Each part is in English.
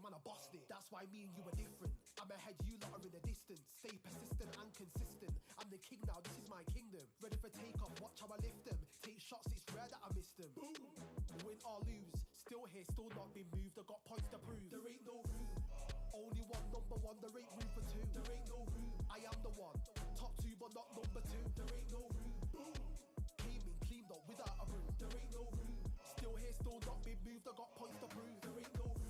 man, I bust it. That's why me and you are different. I'm ahead, you lot are in the distance. Stay persistent and consistent. I'm the king now, this is my kingdom. Ready for takeoff, watch how I lift them. Take shots, it's rare that I miss them. Boom. Win or lose, still here, still not been moved. I got points to prove. There ain't no room. Only one, number one, there ain't room for two. There ain't no room. I am the one. Top two, but not number two. There ain't no room. Boom. Came in, cleaned up without a room. There ain't no room. Still here, still not been moved. I got points to prove. There ain't no room.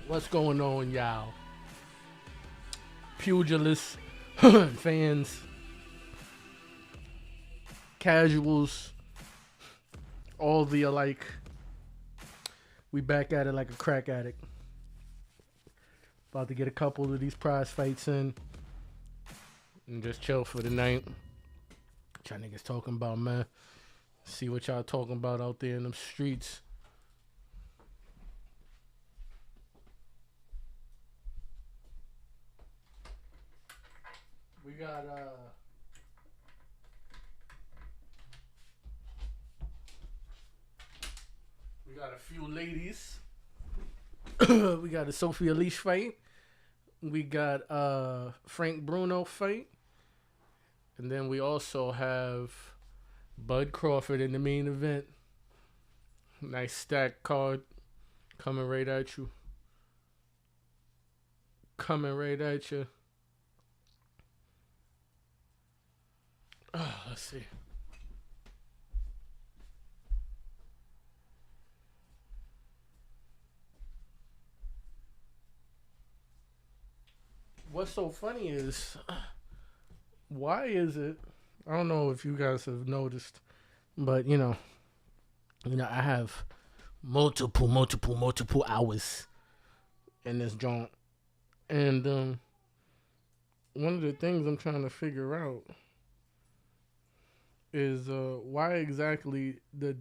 What's going on, y'all? Pugilists, fans, casuals, all the alike. We back at it like a crack addict. About to get a couple of these prize fights in and just chill for the night. What y'all niggas talking about, man? See what y'all talking about out there in them streets. We got a few ladies. We got a Sophie Alisch fight. We got Frank Bruno fight. And then we also have Bud Crawford in the main event. Nice stack card coming right at you. Let's see. What's so funny is, why is it? I don't know if you guys have noticed, but you know, I have multiple hours in this joint, and one of the things I'm trying to figure out is why exactly the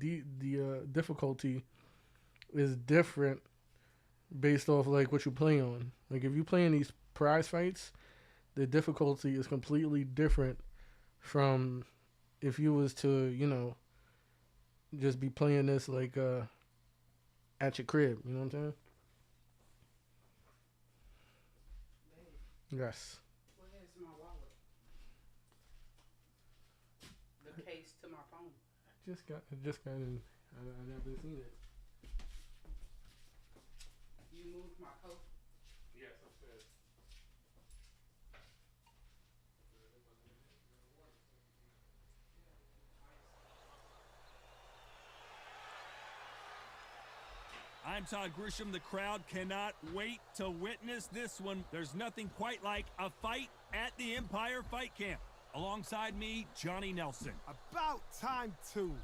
difficulty is different based off like what you play on. Like if you play in these prize fights, the difficulty is completely different from if you was to, you know, just be playing this like at your crib. You know what I'm saying? Yes. Where's my wallet? The case to my phone. I just got in. I never seen it. You moved my coat. Yes, upstairs. I'm Todd Grisham. The crowd cannot wait to witness this one. There's nothing quite like a fight at the Empire Fight Camp. Alongside me, Johnny Nelson. About time, too.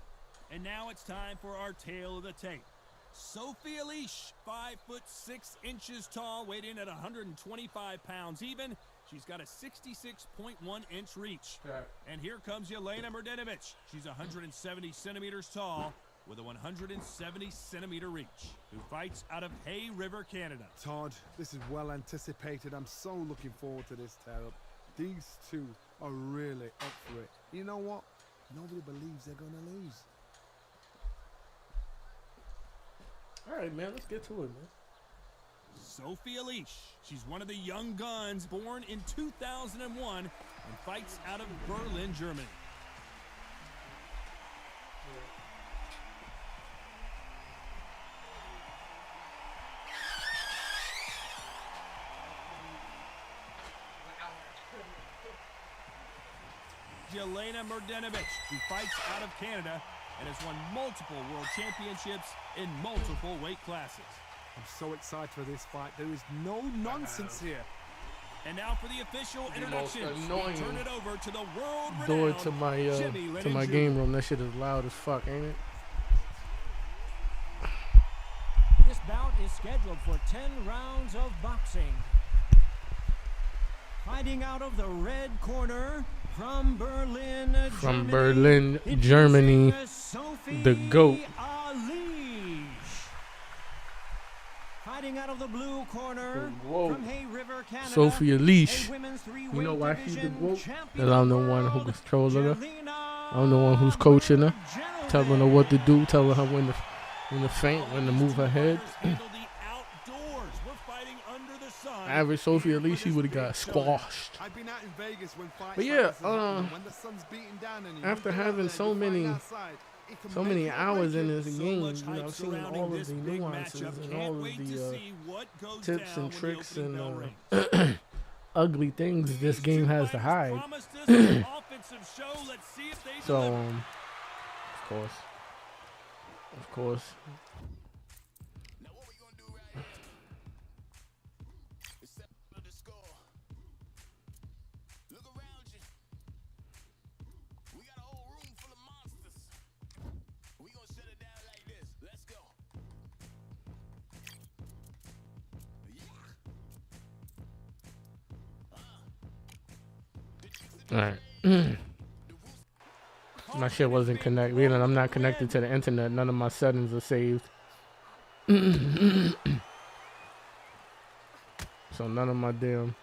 And now it's time for our tale of the tape. Sophie Alisch, 5'6" tall, weighed in at 125 pounds even. She's got a 66.1-inch reach. Yeah. And here comes Jelena Mrdjenovich. She's 170 centimeters tall with a 170-centimeter reach, who fights out of Hay River, Canada. Todd, this is well anticipated. I'm so looking forward to this tear-up. These two are really up for it. You know what? Nobody believes they're going to lose. All right, man. Let's get to it, man. Sophie Alisch. She's one of the young guns, born in 2001, and fights out of Berlin, Germany. Jelena Mrdjenovich, who fights out of Canada and has won multiple world championships in multiple weight classes. I'm so excited for this fight. There is no nonsense here. And now for the official introductions. annoying Turn it over to the world-renowned Door to my game room. That shit is loud as fuck, ain't it? This bout is scheduled for 10 rounds of boxing. Fighting out of the red corner from Berlin, Germany, the GOAT. Alisch. Fighting out of the blue corner from Hay River, Canada, Sophie Alisch. You know why she's the GOAT? Because I'm the one who controls her. I'm the one who's coaching her, telling her what to do, telling her when to feint, when to move her head. Average Sophie Alisch, she would have got squashed. I've been out in Vegas when fights But yeah, when the sun's beating down and after having so many hours in this game, you know, I've seen all of the nuances and all of the tips and tricks and ugly things this game has to hide. So, of course. Alright. My shit wasn't connected. You know, I'm not connected to the internet. None of my settings are saved. So none of my damn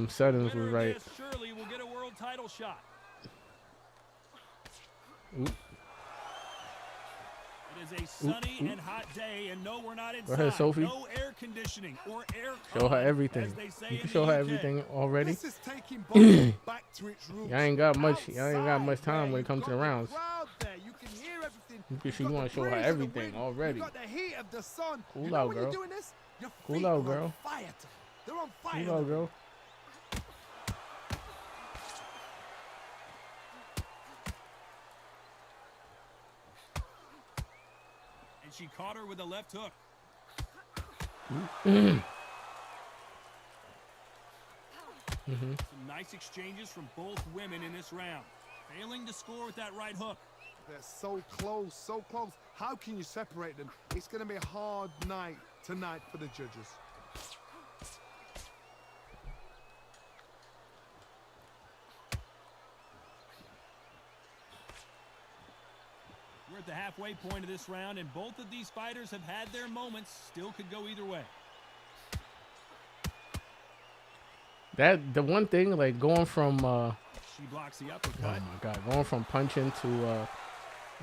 settings was right. Surely will get a world title shot. Oop. It is a sunny and hot day, and no, we're not inside. Go ahead, Sophie. No air conditioning or air. Show her everything. You can show her everything already. This is taking boxing back to its roots. Y'all ain't got much time when it comes to the rounds. You can hear everything. You want to show her everything already. You got the heat of the sun. Cool out, girl. Cool out, girl. They're on fire. Cool out, girl. She caught her with a left hook. Some nice exchanges from both women in this round. Failing to score with that right hook. They're so close, so close. How can you separate them? It's going to be a hard night tonight for the judges. Where at the halfway point of this round, and both of these fighters have had their moments. Still could go either way. The one thing, like going from She blocks the uppercut. oh my god, going from punching to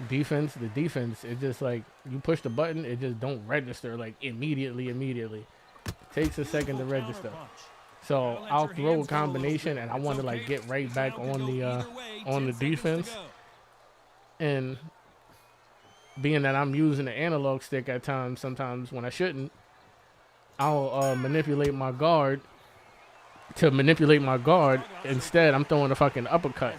defense, the defense, it just like you push the button, it just don't register like immediately. It takes a second to register. So I'll throw a combination and I want to like get right back on the defense. And being that I'm using the analog stick at times, sometimes when I shouldn't, I'll manipulate my guard. To manipulate my guard, instead I'm throwing a fucking uppercut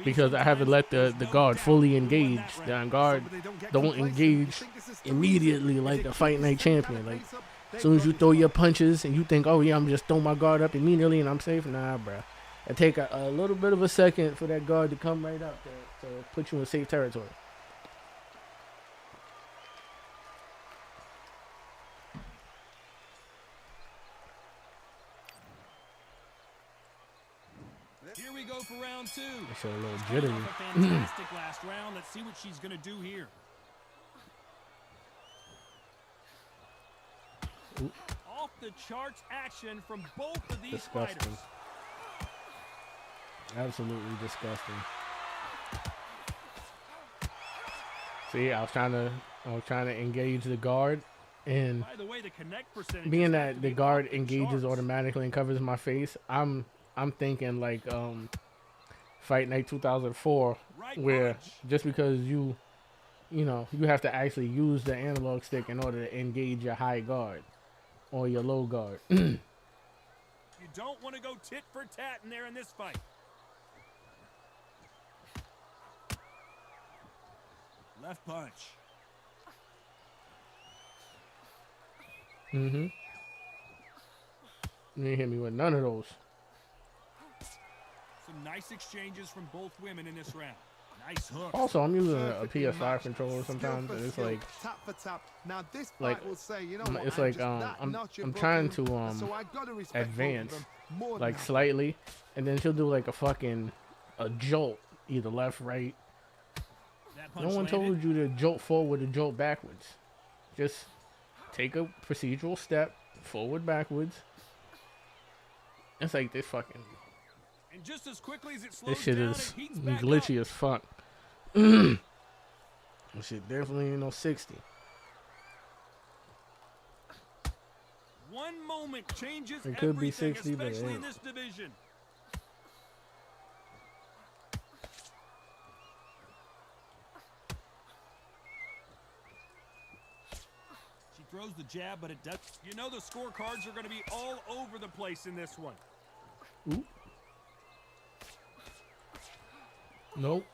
because I haven't let the guard fully engage. The guard don't engage immediately like the Fight Night champion. Like as soon as you throw your punches and you think, oh yeah, I'm just throw my guard up immediately and I'm safe. Nah, bruh. It take a little bit of a second for that guard to come right up to put you in safe territory. Here we go for round two. It's a little jittery. Fantastic last round. Let's see what she's going to do here. Off the charts action from both of these Disgusting. fighters. Absolutely disgusting. See, I was trying to engage the guard, and By the way, the connect percentage being has that to the be guard off the engages charts. automatically and covers my face, I'm thinking like Fight Night 2004, Right where punch. just because you have to actually use the analog stick in order to engage your high guard or your low guard. You don't want to go tit for tat in there in this fight. Left punch. You ain't hit me with none of those. Some nice exchanges from both women in this round. Nice hook. Also, I'm using a Perfectly PS5 matched, controller sometimes, skill and for it's skill, like tap for tap. Now this like, fight will say, you know what, it's I'm like just that notch I'm above trying you, to so I gotta respect both of advance them more like than slightly, and then she'll do like a jolt, either left, right. That No punch one landed. told you to jolt forward or jolt backwards. Just take a procedural step forward, backwards. It's like this fucking And just as quickly as it slows this shit down, is it heats back glitchy up. as fuck. This shit definitely ain't no 60. One moment changes It could be everything, 60, but it especially in ain't. this division. She throws the jab, but it does. You know the scorecards are going to be all over the place in this one. Oop. Nope.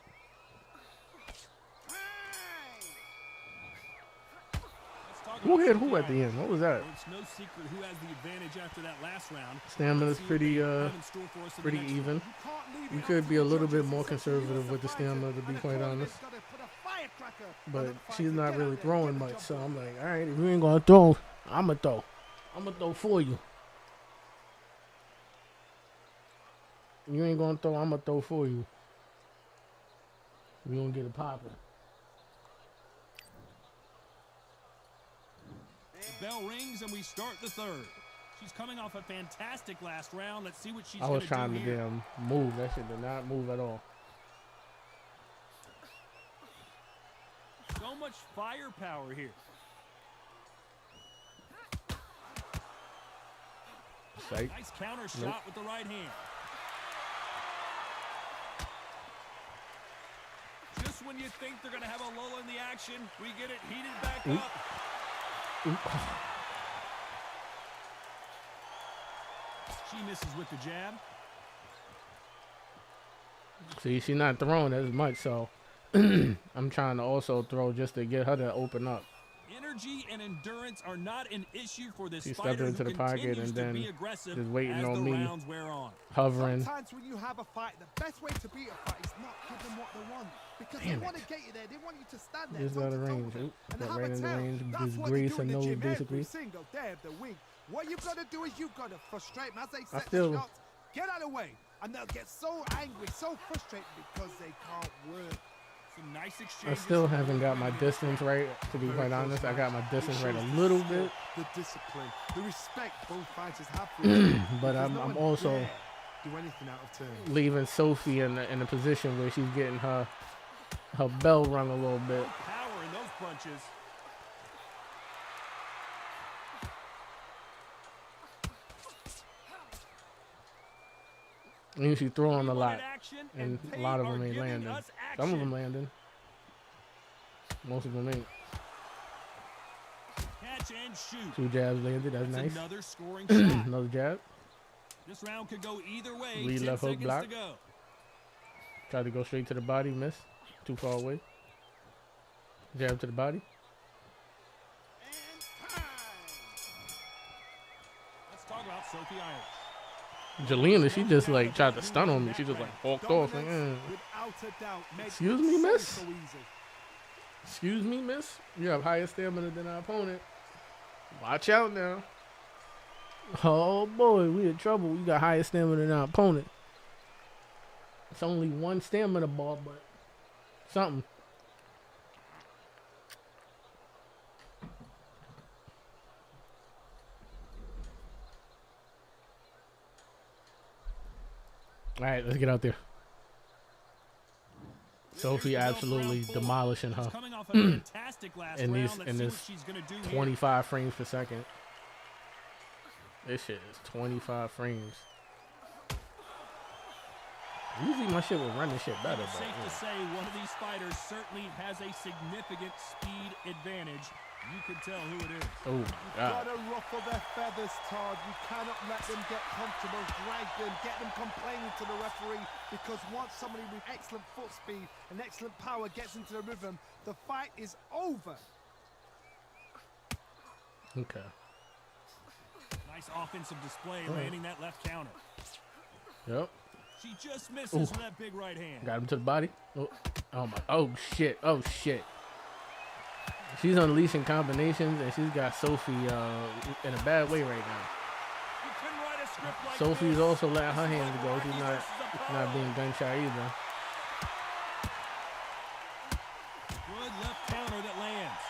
Let's talk Who about hit some who at the end? What was that? It's no secret who has the advantage after that last round. Stamina's Let's see what pretty they have in store for us in the pretty next even. You can't leave You it up could to be a the little bit judges. more It's up to you conservative as with the the fighter, stamina, to be and the quite tournament's honest. gotta put a firecracker on But the she's fighter. not Get really out there, throwing get the much, job so done. I'm like, all right, if you ain't gonna throw, I'ma throw. I'ma throw for you. You ain't gonna throw, I'ma throw for you. We gonna get it poppin'. The bell rings and we start the third. She's coming off a fantastic last round. Let's see what she's I going was to trying do to here. damn move. That shit did not move at all. So much firepower here. Psych. Nice counter shot Nope. with the right hand. Just when you think they're going to have a lull in the action, we get it heated back Oop. up. Oop. She misses with the jab. See, she's not throwing as much, so I'm trying to also throw just to get her to open up. Energy and endurance are not an issue for this She stepped fighter into who the pocket continues and to then be aggressive just waiting as on the me. rounds wear on. Hovering. Sometimes when you have a fight, the best way to beat a fight is not give them what they want. Because Damn they want to it. get you there. They want you to stand there. Just toe out to of toe range. with them Oop, and got have right a in the tell. range. That's Just what they grace do in and the nose, gym basically. every single day of the week. What you've got to do is you've got to frustrate them as they set still- the shots. Get out of the way. And they'll get so angry, so frustrated because they can't work. Some nice I exchanges. still haven't got my distance right, to be quite honest. I got my distance right a little bit, The discipline, the respect both fighters have for each other. but Because I'm no one also dare do anything out of turn. leaving Sophie in a position where she's getting her bell rung a little bit. Power in those punches. And she's throwing a We lot, wanted action, and a they lot of are them ain't giving landing. us Some of them action. landing. Most of them ain't. Catch and shoot. 2 jabs landed. That's That's nice. another scoring shot. Another jab. This round could go either way. Lead 10 left hook seconds block. to go. Tried to go straight to the body. Miss. Too far away. Jab to the body. Let's talk about Sophie Alisch. Jelena, she just like tried to stun on me. She just like walked off. Like, Without a doubt, makes Excuse it me, so, miss? so easy. Excuse me, miss. You have higher stamina than our opponent. Watch out now. Oh boy, we in trouble. We got higher stamina than our opponent. It's only 1 stamina ball, but something. All right, let's get out there. Sophie absolutely demolishing her Coming off a fantastic last in round. these Let's in see this what she's gonna do here. 25 frames per second. This shit is 25 frames. Usually my shit will run this shit better, It's but safe to say one of these fighters certainly has a significant speed advantage. You can tell who it is. oh god. Gotta ruffle their feathers, Todd. You cannot let them get comfortable, drag them, get them complaining to the referee, because once somebody with excellent foot speed and excellent power gets into the rhythm, the fight is over. Okay. Nice offensive display, All right. landing that left counter. Yep. She just misses Ooh. with that big right hand. Got him to the body. Oh my. Oh shit. Oh shit. She's unleashing combinations, and she's got Sophie in a bad way right now. You couldn't write a script like Sophie's this. also letting her hands go. She's Rocky not versus Apollo. being gun shy either. Good left counter that lands.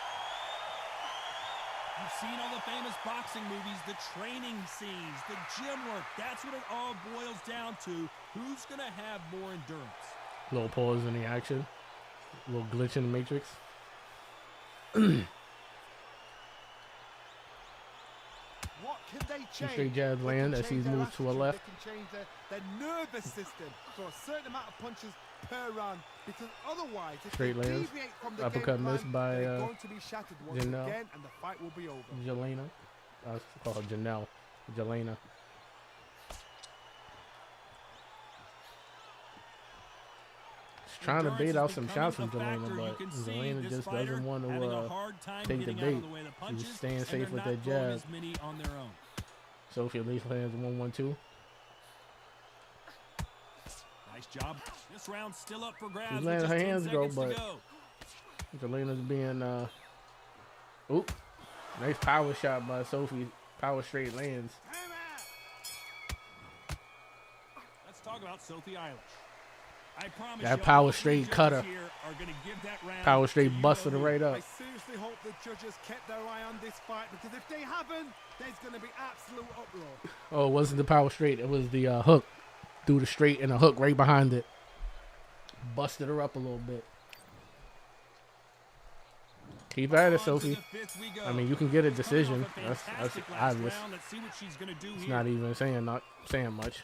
You've seen all the famous boxing movies, the training scenes, the gym work. That's what it all boils down to. Who's going to have more endurance? Little pause in the action. Little glitch in the matrix. What can they change? straight jabs They land can as change she their moves to her attitude. left. They can change their nervous system to a certain amount of punches per round, because otherwise, if Straight they lands. deviate from the Uppercut game missed plan, by, they're going to be shattered once Janelle. again, and the fight will be over. Jelena. I was call her Janelle. Jelena. She's trying to bait out some shots from Jelena, but Jelena just doesn't want to take the bait. She's staying safe with that jab. Sophie at least lands 1-1-2. Nice job. This round's still up for grabs. She's with letting just her 10 hands go, seconds to but go. Jelena's being oop. Nice power shot by Sophie. Power straight lands. Let's talk about Sophie Alisch. I promise That you, power all straight three cutter. judges here are gonna give that round Power to straight you busted know her who. right up. I seriously hope the judges kept their eye on this fight, because if they haven't, there's going to be absolute uproar. Oh, it wasn't the power straight. It was the hook. Threw the straight and a hook right behind it. Busted her up a little bit. Keep at it, On to Sophie. the fifth we go. I mean, you can get a Coming decision. off a That's fantastic last obvious. round. Let's see what she's gonna do It's here. not even saying much.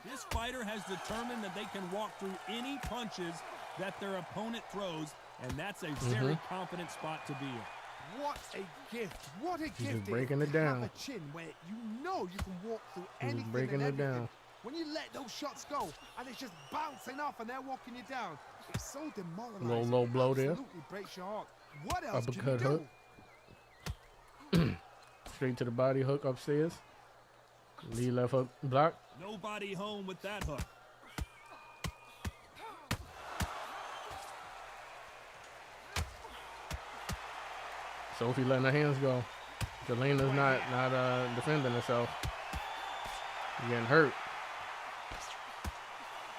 This fighter has determined that they can walk through any punches that their opponent throws, and that's a very confident spot to be in. What a gift. What a She's gift. just breaking it to have down. a chin where you know you can walk through She's anything breaking and it everything. down. When you let those shots go and it's just bouncing off and they're walking you down, it's so demoralizing. Low blow there. Absolutely breaks your heart. What else Uppercut can you do? hook. Straight to the body, hook upstairs. Lead left hook block. Nobody home with that hook. Sophie letting her hands go. Jelena's not defending herself. Getting hurt.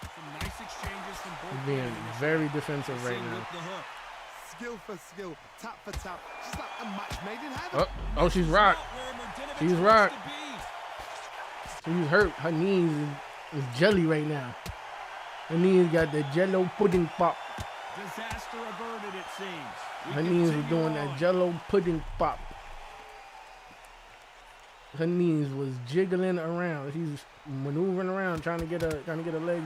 Some nice exchanges from both He's being women in this very round. defensive right Same now. with the hook. Skill for skill, tap for tap. She's like a match made in heaven. Oh, she's rocked. Where Mrdjenovich She's wants rocked. to be. She's hurt. Her knees is jelly right now. Her knees got the jello pudding pop. Disaster averted, it seems. We Her knees are continue doing on. that jello pudding pop. Her knees was jiggling around. She's maneuvering around trying to get her legs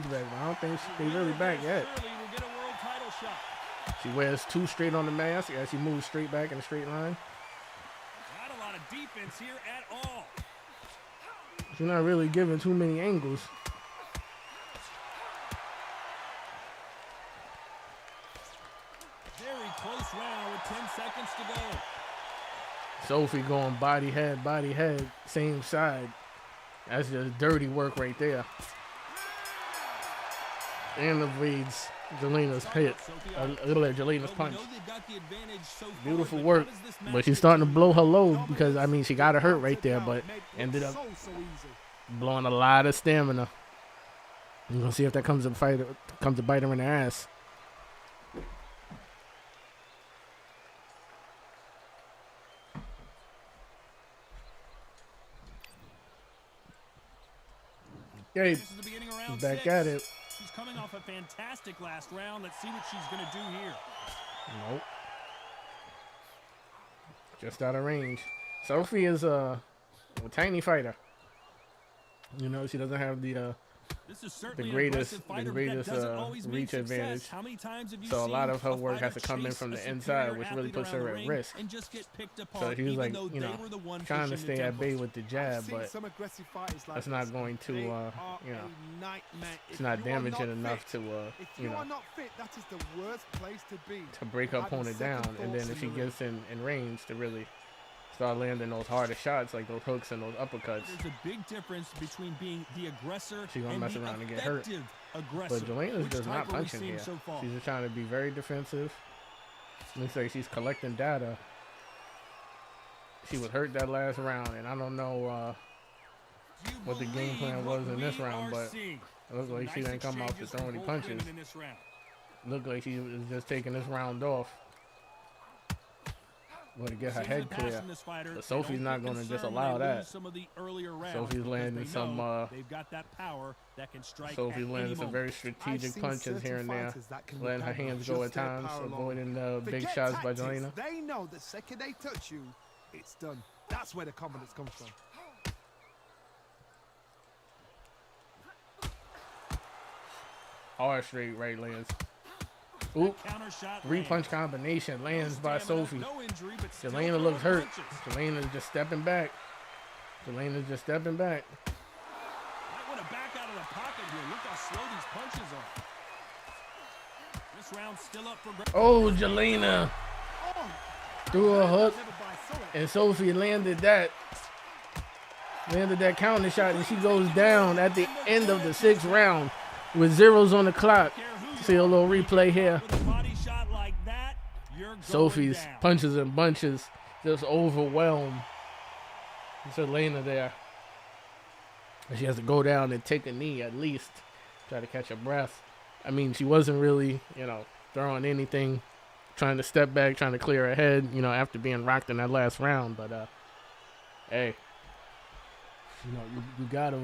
back. But I don't think they really back yet. Early to get a world title shot. She wears 2 straight on the mask as she moves straight back in a straight line. Not a lot of defense here at all. She's not really giving too many angles. Very close round with 10 seconds to go. Sophie going body head, same side. That's just dirty work right there. And avoids Jelena's hit. Look at Jelena's punch. Beautiful work. But she's starting to blow her load because, I mean, she got her hurt right there, but ended up blowing a lot of stamina. We're going to see if that comes to bite her in the ass. Gabe, This is the beginning of round back 6. at it. She's coming off a fantastic last round. Let's see what she's going to do here. Nope. Just out of range. Sophie is a tiny fighter. You know, she doesn't have the This is certainly an greatest aggressive fighter, but that doesn't always mean reach success. advantage. How many times have you So a lot seen of her a work has fighter to come in chase from a the superior inside, which really athlete puts around her the at ring risk. and just get picked So apart, she was even like, though you know, they were the one trying to pushing the stay at bay tempos. with the jab, I've seen but some aggressive fighters like that's not this. going to, They are you know, a nightmare. it's If not you are damaging not enough fit, to, if you you know, are not fit, that is the worst place to be. to break her Having opponent second down. And then thoughts if she in the ring. gets in range to really start landing those harder shots, like those hooks and those uppercuts. There's a big difference between being the aggressor She gonna and mess the around and get hurt. effective aggressor. But Jelena's Which just not type are we punching seeing here. so far? She's just trying to be very defensive. Looks like she's collecting data. She was hurt that last round, and I don't know Do you what the game believe plan what was in this we round, are but seeing? it looked like she Nice didn't come out to exchanges throw from any both punches. women in this round. Looked like she was just taking this round off. Going to get her Seems head the clear. pass in this fighter, But they Sophie's don't not get gonna just concerned allow when they that. lose some of the earlier rounds Sophie's because landing they some, know they've got that power that can strike Sophie's at landing any some moment. very I've strategic seen punches certain here and there. fighters that can Letting her handle hands go just at their times, power alone. avoiding the big Forget shots by tactics. Jelena. They know the second they touch you, it's done. That's where the confidence comes from. Hard straight right lands. Oop. Counter shot Three lands. punch combination lands by Stamina, Sophie. no injury, but still Jelena looks throwing hurt. punches. Jelena's just stepping back. Jelena's just stepping back. Might want to back out of the pocket here. Look how slow these punches are. This round's still up for grabs. Oh, Jelena threw a hook, and Sophie landed that counter shot, and she goes down at the end of the 6th round with zeros on the clock. See a little replay here. With a body shot like that, you're going Sophie's down. punches and bunches just overwhelm Jelena there. And she has to go down and take a knee at least, try to catch her breath. I mean, she wasn't really, you know, throwing anything, trying to step back, trying to clear her head, you know, after being rocked in that last round. But, hey, you know, you gotta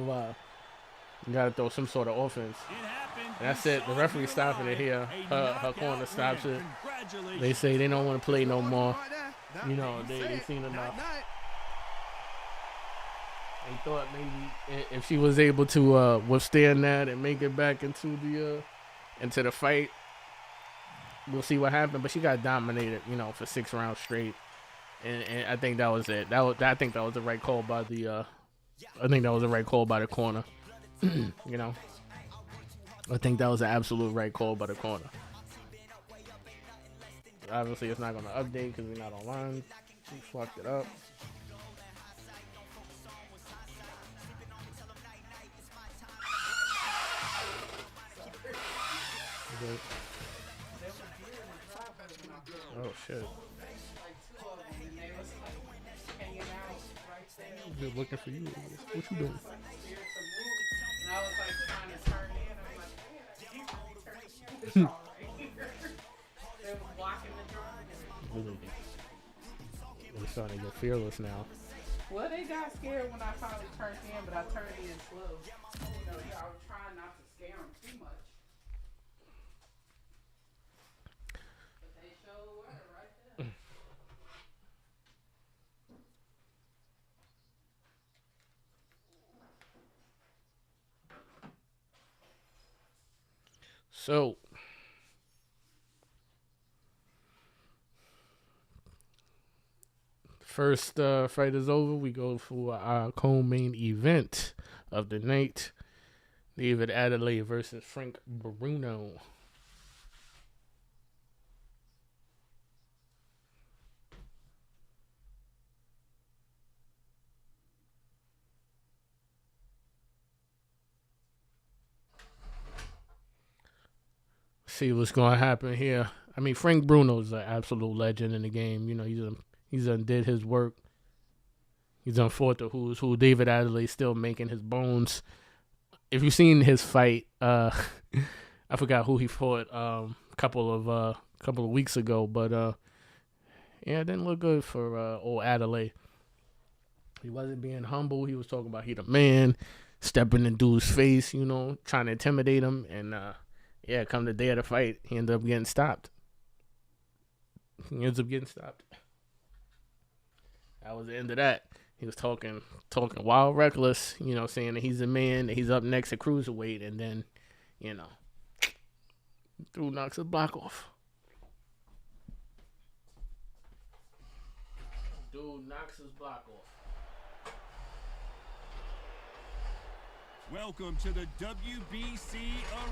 throw some sort of offense. It happened. And that's You it. The saw referee here stopping it live. here. A Her knockout corner stops win. it. Congratulations. They say they don't want to play no more. Right there. That You know, makes they it. seen enough. Night-night. They thought maybe if she was able to withstand that and make it back into the fight, we'll see what happened. But she got dominated, you know, for 6 rounds straight, and I think that was it. I think that was the right call by the. I think that was the right call by the corner. You know, I think that was an absolute right call by the corner. Obviously, it's not going to update because we're not online. She fucked it up. Oh shit. They're looking for you. What you doing? It's all right. They was blocking the dragon. They're starting to get fearless now. Well, they got scared when I finally turned in, but I turned in slow. You know, I was trying not to scare them too much. But they sure were right there. So, first fight is over. We go for our co-main event of the night. David Adeleye versus Frank Bruno. See what's going to happen here. I mean, Frank Bruno's an absolute legend in the game. You know, he's done did his work. He's done fought the who's who. David Adeleye still making his bones. If you've seen his fight, I forgot who he fought a couple of weeks ago, but yeah, it didn't look good for old Adeleye. He wasn't being humble. He was talking about he the man, stepping in dude's face, you know, trying to intimidate him, and yeah, come the day of the fight, he ended up getting stopped. That was the end of that. He was talking wild reckless, you know, saying that he's a man, that he's up next to cruiserweight, and then, you know, dude knocks his block off. Welcome to the WBC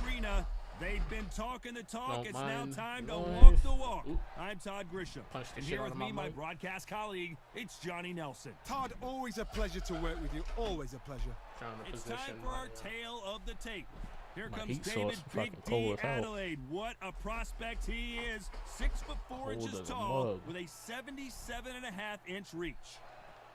arena. They've been talking the talk. It's now time to walk the walk. Oop. I'm Todd Grisham. Punched the And shit here out with of me, my my mouth. broadcast colleague, it's Johnny Nelson. Todd, always a pleasure to work with you. Always a pleasure. Trying to It's position time for our my, tale of the tape. Here my comes heat David source Big fucking D cold as hell. Adelaide. What a prospect he is. 6'4" Cold inches as a tall mug. with a 77.5-inch reach.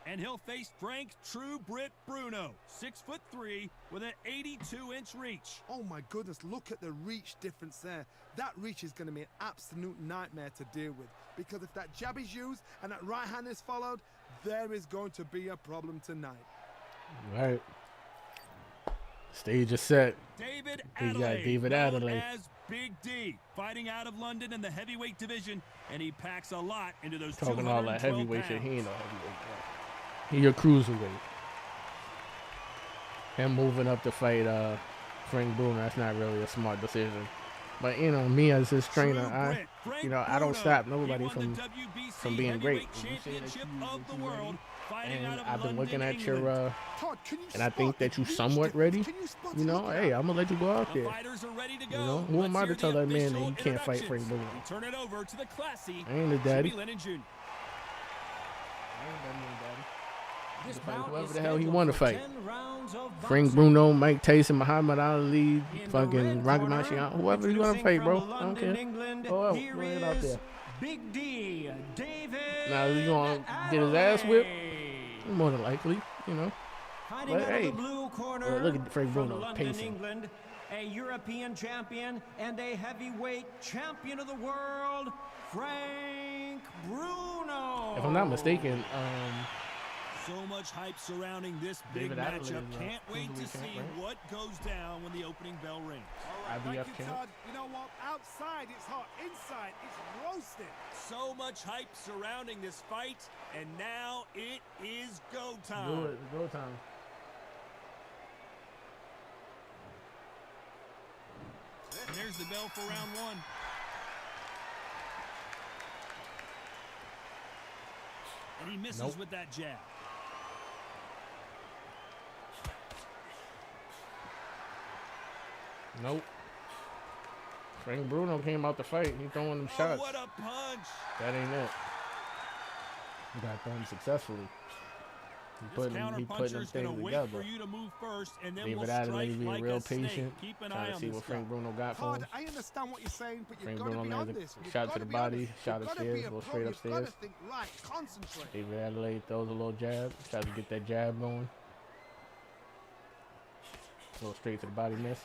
And he'll face Frank True Brit Bruno, 6'3" with an 82-inch reach. Oh my goodness, look at the reach difference there. That reach is going to be an absolute nightmare to deal with, because if that jab is used and that right hand is followed, there is going to be a problem tonight. Right. Stage is set. David We got Adeleye, David known Adeleye. as Big D, fighting out of London in the heavyweight division, and he packs a lot into those Talking all that 212 heavyweight shit. pounds. He ain't no heavyweight. Bro. He a cruiserweight. Him moving up to fight Frank Bruno, that's not really a smart decision. But you know, me as his trainer, I don't stop nobody from being great. You say that you ready, and I've been looking at your Todd, can you and I spot think the that you reach somewhat difference? ready. Can you spot You it? know, Look hey, out. I'm gonna let you go out The there. fighters are ready to go. You know, who am I to Let's tell hear that the man that he official can't fight Frank introductions. Bruno? We turn it over to the classy I ain't the daddy. Jimmy Lennon Jr. This Fight bout whoever is the hell he scheduled wanna for fight. 10 rounds of Frank boxing. Bruno, Mike Tyson, Muhammad Ali, In the fucking red Rocky corner, Marciano, whoever you want to introducing fight, bro. from I don't London, care. England, Go out, here go ahead out is there. Big D, David Now, is he gonna get his ass whipped? Adeleye. More than likely, you know. Hiding But out hey, of the blue corner, look at Frank from Bruno London, pacing. England, a European champion and a heavyweight champion of the world, Frank Bruno. If I'm not mistaken, So much hype surrounding this big David Adeleye matchup. is, Can't wait to cruiserweight champ, see right? what goes down when the opening bell rings. Thank IBF you, champ. Todd. You know what? Outside it's hot. Inside it's roasting. So much hype surrounding this fight, and now it is go time. do it, go time. And there's the bell for round one. And he misses Nope. with that jab. Nope. Frank Bruno came out the fight. He throwing them Oh, shots. what a punch. That ain't it. He got done successfully. He This putting them counterpuncher's gonna things wait together. for you to move first, and then David we'll strike Adeleye being like real a snake. patient, Keep an trying eye to on see this what guy. Frank Bruno got for Todd, him. I understand what you're saying, but you've Frank got to Bruno be lands a honest. You've shot to got the be body, honest. shot You've gotta upstairs, be a go pro. straight You've got to upstairs. think right, concentrate. David Adeleye throws a little jab, tries to get that jab going. Go straight to the body, miss.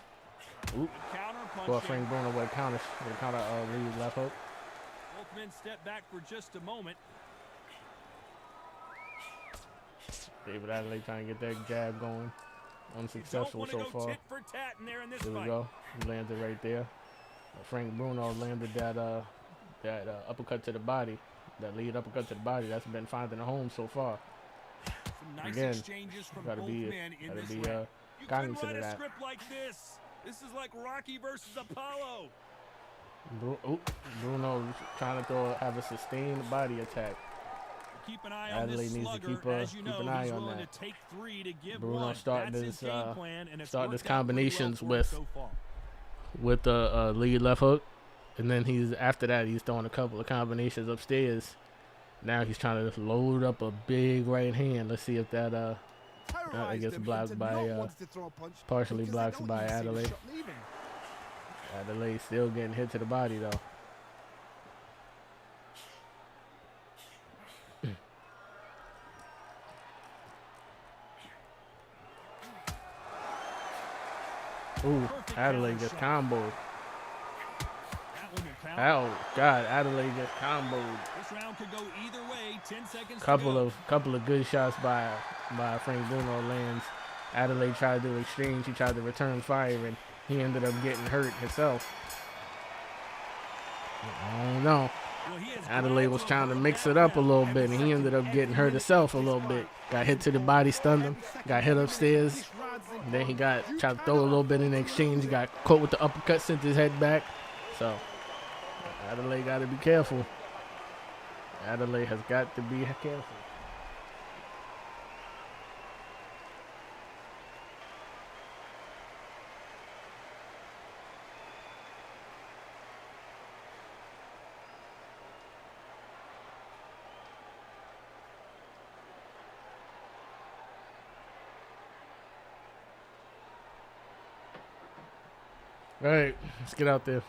Oop. Counter punch. Well, Frank Bruno with a counter lead left hook. Both men step back for just a moment. David Adeleye trying to get that jab going. Unsuccessful so far. Tit for tat in there in this There we fight. go. He landed right there. Frank Bruno landed that uppercut to the body. That lead uppercut to the body. That's been finding a home so far. Some nice Again, exchanges from gotta both be men in this be round. You couldn't cognizant write of a that. script like this. This is like Rocky versus Apollo. Bruno trying to have a sustained body attack. Keep an eye on Adeleye this needs to slugger. As you know, keep an eye he's on willing that. to take 3 to give Bruno 1. starting That's his his game plan, and it's starting his worked out pretty combinations well for him with so far. with the lead left hook, and then after that he's throwing a couple of combinations upstairs. Now he's trying to load up a big right hand. Let's see if that I guess blocked by partially blocked by Adeleye. Adeleye still getting hit to the body though. Ooh, Adeleye gets comboed. Oh God, Adeleye gets comboed. This round could go either way. 10 seconds Couple of good shots by Frank Bruno lands. Adeleye tried to exchange. He tried to return fire, and he ended up getting hurt himself. I don't know. Adeleye was trying to mix it up a little bit, and he ended up getting hurt himself a little bit. Got hit to the body, stunned him. Got hit upstairs. And then he tried to throw a little bit in the exchange. He got caught with the uppercut, sent his head back. So Adeleye got to be careful. Adeleye has got to be careful. All right, let's get out there.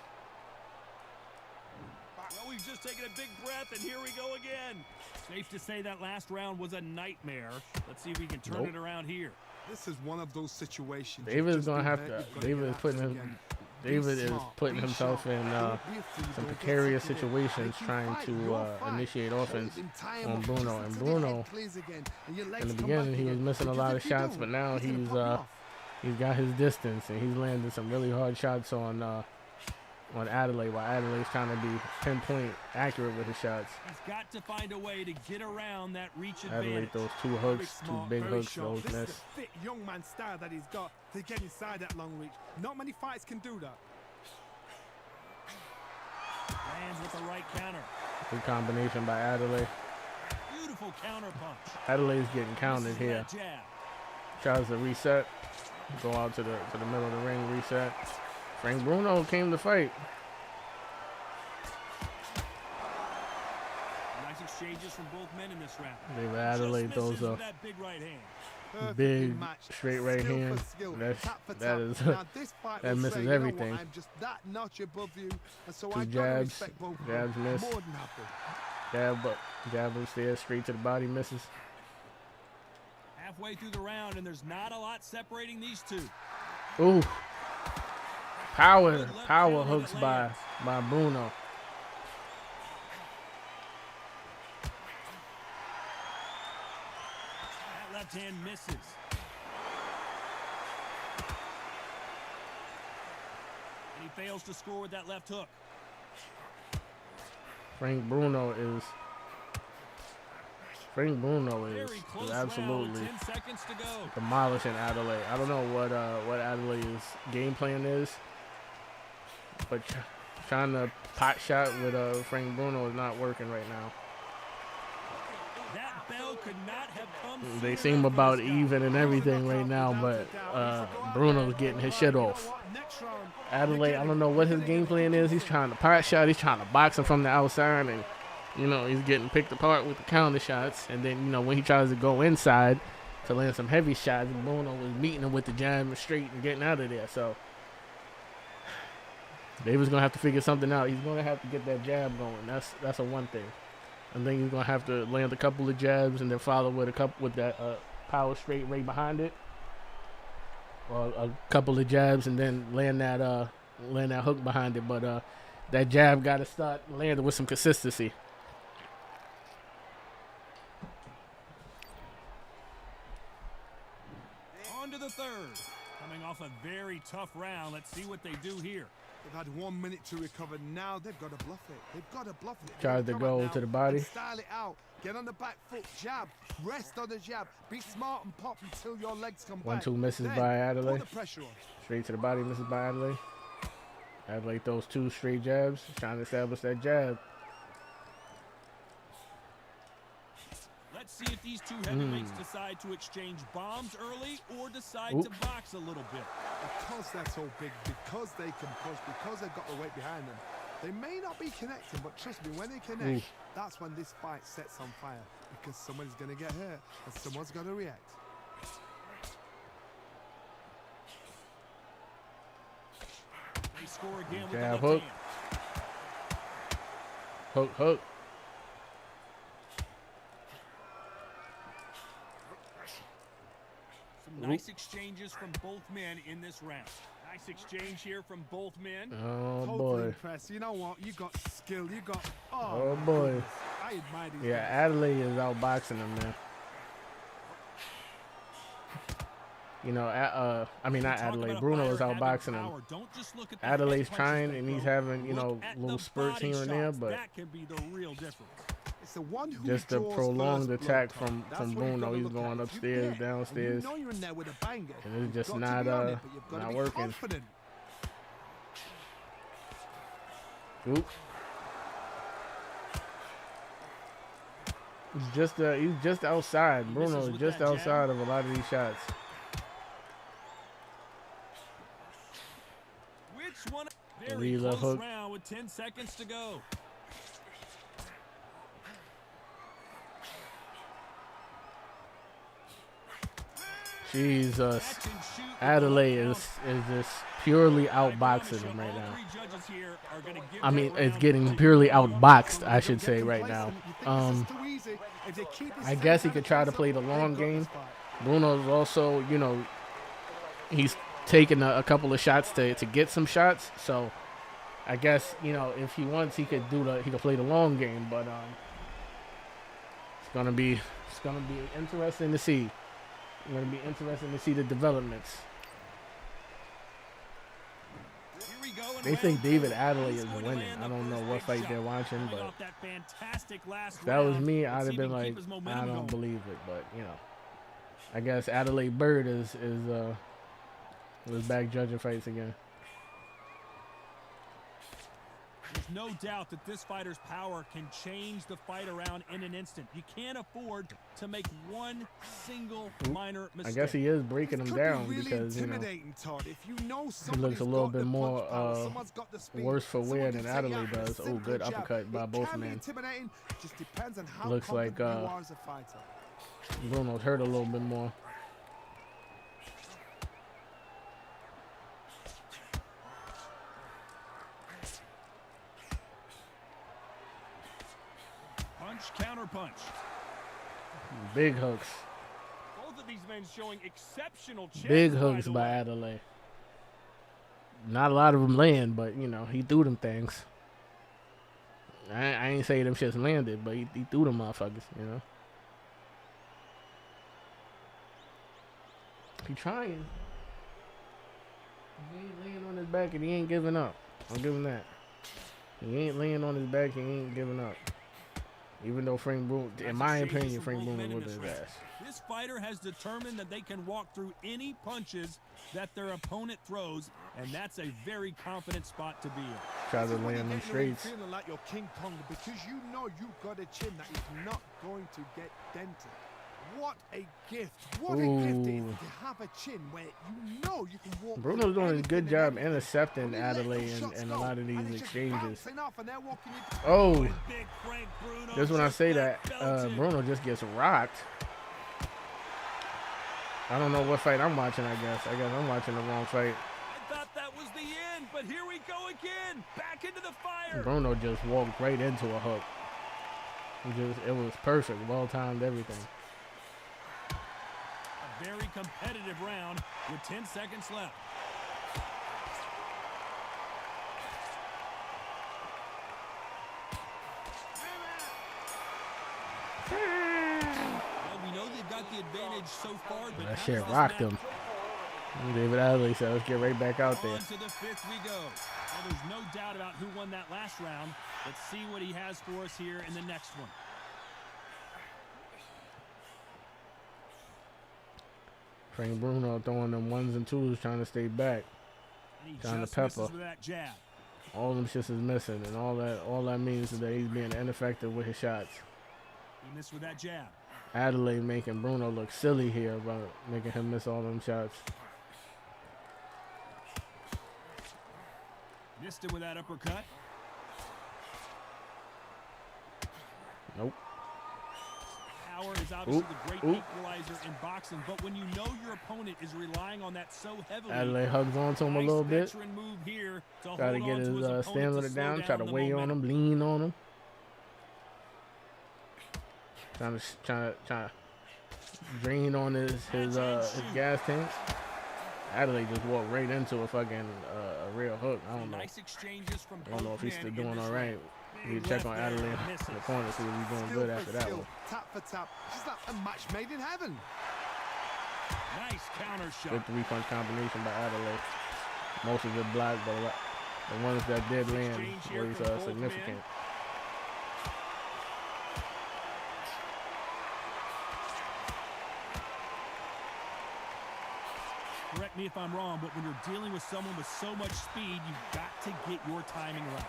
Well, we've just taken a big breath, and here we go again. Safe to say that last round was a nightmare. Let's see if we can turn it around here. This is one of those situations. David is gonna have to. David is putting himself in some precarious situations, trying to initiate offense on Bruno. And Bruno, in the beginning, he was missing a lot of shots, but now he's got his distance, and he's landing some really hard shots on Adeleye, while Adelaide's trying to be pinpoint accurate with his shots. He's got to find a way to get around that reach Adeleye advantage. throws 2 hooks, 2 big hooks, those This is miss. the fit young man style that he's got to get inside that long reach. Not many fights can do that. Lands with the right counter. Good combination by Adeleye. Beautiful counter punch. Adelaide's getting counted Misses here. that jab. Tries to reset, go out to the middle of the ring, reset. Frank Bruno came to fight. Nice exchanges from both men in this round. David Just Adeleye throws misses a with that big right hand. Perfectly big matched. straight right Skill hand. for skill, That tap for that tap. is Now, this fight that will misses say, you know what, everything. I'm just that notch above you, and so 2 I gotta jabs, respect both of jabs them. miss. More than happy. Jab upstairs, straight to the body, misses. Halfway through the round, and there's not a lot separating these two. Ooh, power hooks by Bruno. That left hand misses. And he fails to score with that left hook. Frank Bruno is Very close round, absolutely 10 seconds to go. demolishing Adeleye. I don't know what Adelaye's game plan is, but trying to pot shot with Frank Bruno is not working right now. That bell could not have come They sooner seem for about this guy. even and everything right now, but Bruno's getting his shit off. Adeleye, I don't know what his game plan is. He's trying to pot shot. He's trying to box him from the outside, and he's getting picked apart with the counter shots. And then when he tries to go inside to land some heavy shots, Bruno was meeting him with the jab straight and getting out of there. So David's gonna have to figure something out. He's gonna have to get that jab going. That's a one thing. I think he's gonna have to land a couple of jabs and then follow with that power straight right behind it. Or a couple of jabs and then land that hook behind it. But that jab got to start landing with some consistency. On to the third. Coming off a very tough round. Let's see what they do here. They've had 1 minute to recover. Now they've got to bluff it. They've got to bluff it. Tried to go to the body. Style it out. Get on the back foot. Jab. Rest on the jab. Be smart and pop until your legs come back. 1-2 misses Then by Adeleye. put the pressure on. Straight to the body, misses by Adeleye. Adeleye throws 2 straight jabs, trying to establish that jab. Let's see if these two heavyweights decide to exchange bombs early or decide to box a little bit. Because they're so big, because they can push, because they've got the weight behind them, they may not be connecting, but trust me, when they connect, that's when this fight sets on fire. Because someone's going to get hurt and someone's going to react. They score again with Jab, the hook. left hand. Hook. Some nice exchanges from both men in this round. Nice exchange here from both men. Oh, Totally boy. impressed. You know what? You got skill. You got... Oh, boy. goodness. I admire these guys. Yeah, Adeleye is outboxing him, man. You know, I mean, not Adeleye. Bruno is outboxing him. Adelaye's trying, and he's having, you know, little spurts here and there, but that can be the real difference. It's the one who just a draws prolonged first attack blood, from That's what you've Bruno. gotta He's look going at. If you upstairs, get, downstairs, and you know you're in there with a banger, and it's you've just got to not be on it, but you've got to not be working. confident. Oop. He's just outside. Bruno is just outside of a lot of these shots. Which one? Very Lead left close hook. round with 10 seconds to go. Jesus. Adeleye is just purely outboxing him right now. I mean, it's getting purely outboxed, I should say, right now. I guess he could try to play the long game. Bruno's also, you know, he's taking a couple of shots to get some shots. So I guess, you know, if he wants, he could play the long game. But it's gonna be interesting to see. It's gonna be interesting to see the developments. They think David Adeleye is winning. I don't know what fight they're watching, but if that was me, I'd have been like, I don't believe it. But you know, I guess Adeleye Bird is back judging fights again. There's no doubt that this fighter's power can change the fight around in an instant. You can't afford to make one single minor mistake. I guess he is breaking him down because, you know, he looks a little bit more worse for wear than Adeleye does. Oh, good uppercut by both men. Looks like Bruno's hurt a little bit more. Counter punch. Big hooks. Both of these men showing exceptional chance. Big hooks by Adeleye. Not a lot of them land, but you know, he threw them things. I ain't say them shits landed, but he threw them motherfuckers, you know. He trying. He ain't laying on his back and he ain't giving up. I'll give him that. He ain't laying on his back and he ain't giving up. Even though Frank Bruno, in my opinion, Frank Bruno whooped his ass. This fighter has determined that they can walk through any punches that their opponent throws, and that's a very confident spot to be in. Try to land them straights. Feeling like you're King Kong because you know you've got a chin that is not going to get dented. What a gift! What a gift it is to have a chin where you know you can walk. Bruno's doing a good job intercepting Adeleye in a lot of these exchanges. Oh, just when I say that, Bruno just gets rocked. I don't know what fight I'm watching, I guess I'm watching the wrong fight. I thought that was the end, but here we go again. Back into the fire. Bruno just walked right into a hook. It was perfect, well timed, everything. very competitive round with 10 seconds left. Well, we know they've got the advantage so far, but That how shit does this rocked match him. David Adeleye said, let's get right back out there. On to the fifth we go. Well, there's no doubt about who won that last round. Let's see what he has for us here in the next one. Frank Bruno throwing them ones and twos, trying to stay back. And he Trying to just pepper. misses with that jab. All them shits is missing, and all that means is that he's being ineffective with his shots. He missed with that jab. Adeleye making Bruno look silly here by making him miss all them shots. Missed it with that uppercut. Nope. Power is obviously Oop, the great oop. equalizer in boxing, but when you know your opponent is relying on that so heavily, Adeleye hugs onto him a little bit. veteran move here to Try to hold get on to his opponent stamina to slow down, try to the weigh on momentum. him, lean on him. Trying to drain on his gas tank. Adeleye just walked right into a fucking a real hook. I don't know. Nice exchanges from I don't know if he's both still men in doing this all right. round. We Big check on left there, Adeleye misses. in the corner, see if he's doing Skill good for after that skill, one. tap for tap. It's like a match made in heaven. Nice counter shot. Good three-punch combination by Adeleye. Most of it blocked, but the ones that did land Exchange here was from both significant. men. Correct me if I'm wrong, but when you're dealing with someone with so much speed, you've got to get your timing right.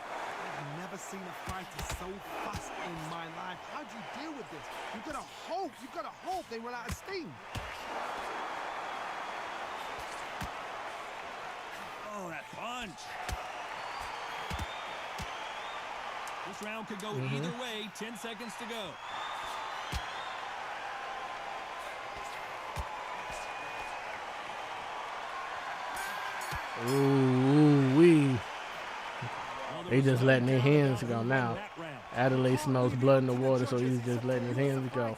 I've never seen a fighter so fast in my life. How do you deal with this? You've got to hope they run out of steam. Oh, that punch. This round could go Mm-hmm. either way. 10 seconds to go. Ooh-wee. They just letting their hands go now. Adeleye smells blood in the water, so he's just letting his hands go.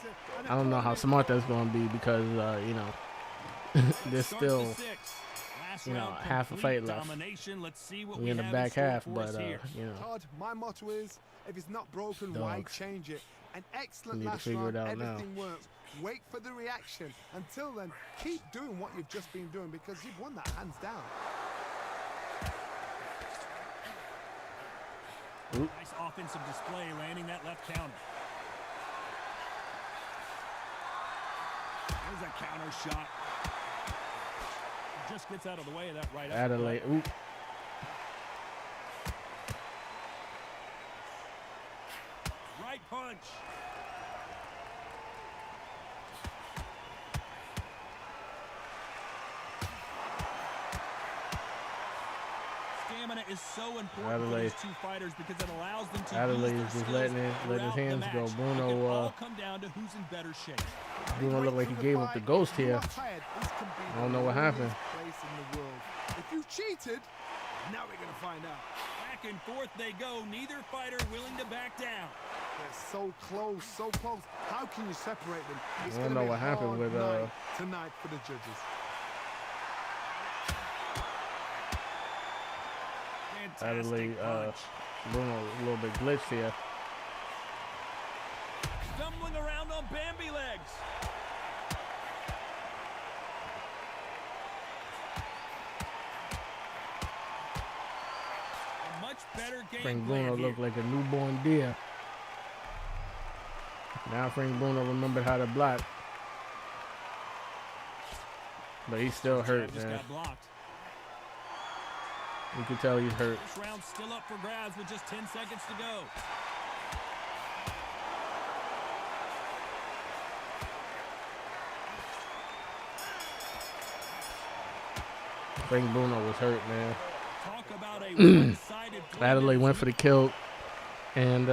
I don't know how smart that's going to be because, you know, there's still, you know, half a fight left. We in the back half, but, you know. Todd, my motto is, if it's not broken, why Dogs. change it? An excellent We need to last figure round, it out now. everything works. Wait for the reaction. Until then, keep doing what you've just been doing because you've won that hands down. Nice offensive display, landing that left counter. There's a counter shot. Just gets out of the way of that right Adeleye, oop. right punch. Stamina is so important for these two fighters because it allows them to Adeleye use is their just skills letting his throughout the hands go. match. Bruno, It can all come down to who's in better shape. Bruno looked like he gave up the ghost here. I don't know what happened. If you cheated, now we're going to find out. Back and forth they go. Neither fighter willing to back down. They're so close, so close. How can you separate them? It's I don't gonna know be what a happened hard with, night tonight for the judges. Fantastic Adeleye, punch. Bruno a little bit glitched here. Stumbling around on Bambi legs. A much better game Frank plan Bruno here. looked like a newborn deer. Now Frank Bruno remembered how to block. But he's still hurt, Just man. got blocked. You can tell he's hurt. This round's still up for grabs with just 10 seconds to go. Frank Bruno was hurt, man. Talk about a one-sided Adeleye went for the kill and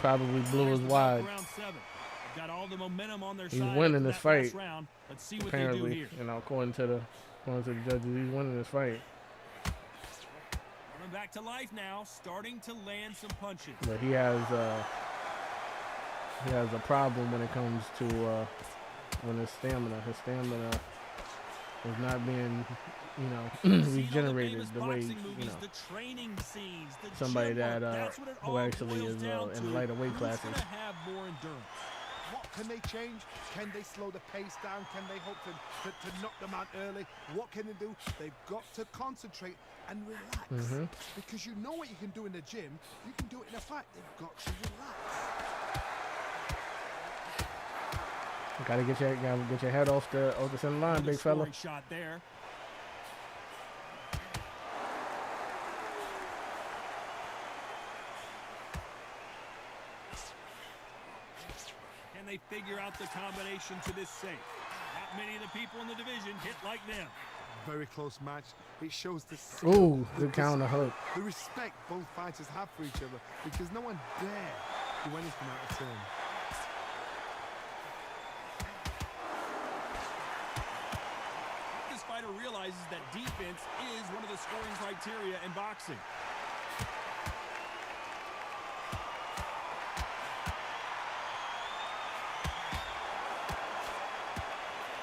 probably blew his wide. Round 7. They've got all the momentum on their He's side winning after this that last fight. round. Let's see what they do Apparently, here. you know, according to the judges, he's winning this fight. Coming back to life now, starting to land some punches. But he has a problem when it comes to when his stamina is not being, you know, regenerated the way, you know, somebody that who actually is in lighter weight classes. What can they change? Can they slow the pace down? Can they hope to knock them out early? What can they do? They've got to concentrate and relax. Because you know what you can do in the gym, you can do it in a fight. They've got to relax. Gotta get your head off the center line, big fella. Shot there. They figure out the combination to this safe. Not many of the people in the division hit like them. Very close match. It shows the good counter hook. The respect both fighters have for each other, because no one dare do anything out of turn. This fighter realizes that defense is one of the scoring criteria in boxing.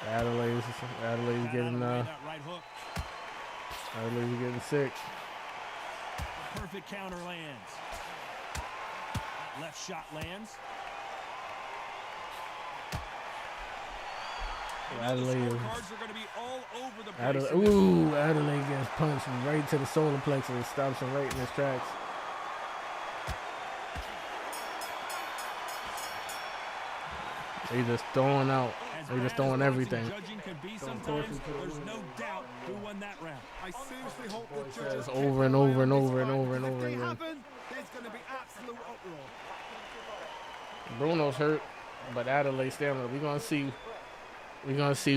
Adelaide's getting Adelaide's getting sick. Perfect counter lands. Left shot lands. Adelaide. Cards are going to be all over the place. Adelaide gets punched right to the solar plexus. Stops him right in his tracks. They just throwing out. They just throwing everything. There's no doubt who won that round. I seriously hope the judges over and over and over and over and over again. There's going to be absolute uproar. Bruno's hurt, but Adeleye stamina. We're gonna see